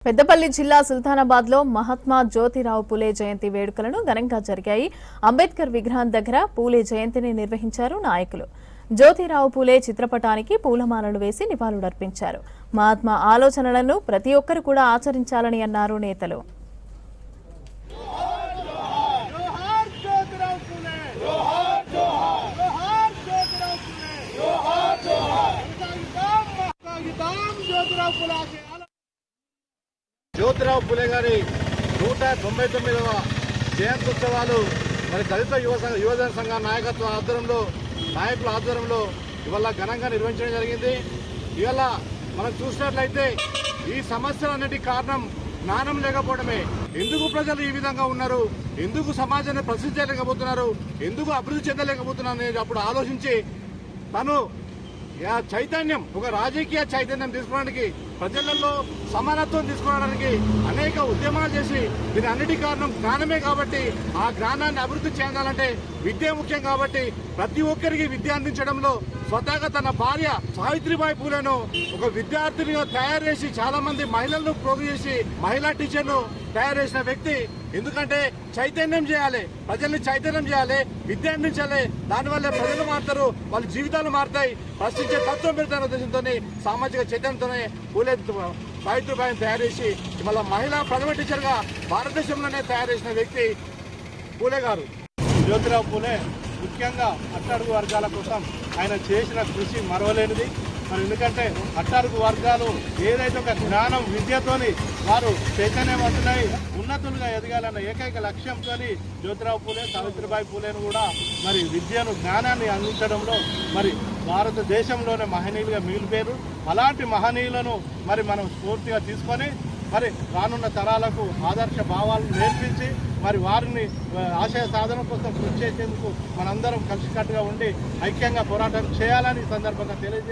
పెద్దపల్లి జిల్లా సుల్తానాబాద్ లో మహాత్మా జ్యోతిరావు పూలే జయంతి వేడుకలను ఘనంగా జరిగాయి. అంబేద్కర్ విగ్రహం దగ్గర పూలే జయంతిని నిర్వహించారు నాయకులు. జ్యోతిరావు పూలే చిత్రపటానికి పూలమాలలు వేసి నివాళులర్పించారు. మహాత్మా ఆలోచనలను ప్రతి ఒక్కరు కూడా ఆచరించాలని అన్నారు నేతలు. జ్యోతిరావు పూలే గారి 199వ జయంత్యుత్సవాలు మరి దళిత యువజన సంఘ నాయకుల ఆధ్వర్యంలో ఇవాళ ఘనంగా నిర్వహించడం జరిగింది. ఇవాళ మనం చూసినట్లయితే ఈ సమస్యలన్నిటికీ కారణం జ్ఞానం లేకపోవడమే. ఎందుకు ప్రజలు ఈ విధంగా ఉన్నారు, ఎందుకు సమాజాన్ని ప్రశ్నించలేకపోతున్నారు, ఎందుకు అభివృద్ధి చెందలేకపోతున్నారు అనేది అప్పుడు ఆలోచించి తను చైతన్యం, ఒక రాజకీయ చైతన్యం తీసుకోవడానికి, ప్రజలలో సమానత్వం తీసుకోవడానికి అనేక ఉద్యమాలు చేసి దీని అన్నిటి కారణం జ్ఞానమే. కాబట్టి ఆ జ్ఞానాన్ని అభివృద్ధి చెందాలంటే విద్య ముఖ్యం. కాబట్టి ప్రతి ఒక్కరికి విద్య అందించడంలో స్వతహాగా తన భార్య సావిత్రిబాయి పూలేను ఒక విద్యార్థినిగా తయారు చేసి చాలా మంది మహిళలను ప్రోగు చేసి మహిళా టీచర్ను తయారు చేసిన వ్యక్తి. ఎందుకంటే చైతన్యం చేయాలి, ప్రజల్ని చైతన్యం చేయాలి, విద్య అందించాలి. దానివల్ల ప్రజలు మారుతారు, వాళ్ళ జీవితాలు మారుతాయి, ప్రశ్నించే తత్వం పెడతారు ఉద్దేశంతో సామాజిక చైతన్యంతోనే పూలే సావిత్రిబాయిని తయారు చేసి ఇవాళ మహిళా ప్రథమ టీచర్గా భారతదేశంలోనే తయారు చేసిన వ్యక్తి పూలే గారు. జ్యోతిరావు పూలే ముఖ్యంగా అట్టడుగు వర్గాల కోసం ఆయన చేసిన కృషి మరవలేనిది. మరి ఎందుకంటే అట్టడుగు వర్గాలు ఏదైతే ఒక జ్ఞానం విద్యతోని వారు చైతన్యవంతులై ఉన్నతులుగా ఎదగాలన్న ఏకైక లక్ష్యంతో జ్యోతిరావు పూలే సావిత్రిబాయి పూలేను కూడా మరి విద్యను జ్ఞానాన్ని అందించడంలో మరి భారతదేశంలోనే మహనీయులుగా మిగిలిపోయారు. అలాంటి మహనీయులను మరి మనం స్ఫూర్తిగా తీసుకొని మరి రానున్న తరాలకు ఆదర్శ భావాలను నేర్పించి మరి వారిని ఆశయ సాధన కోసం కృషి చేసేందుకు మనందరం కలిసికట్టుగా ఉండి ఐక్యంగా పోరాటం చేయాలని ఈ సందర్భంగా తెలియజేస్తాం.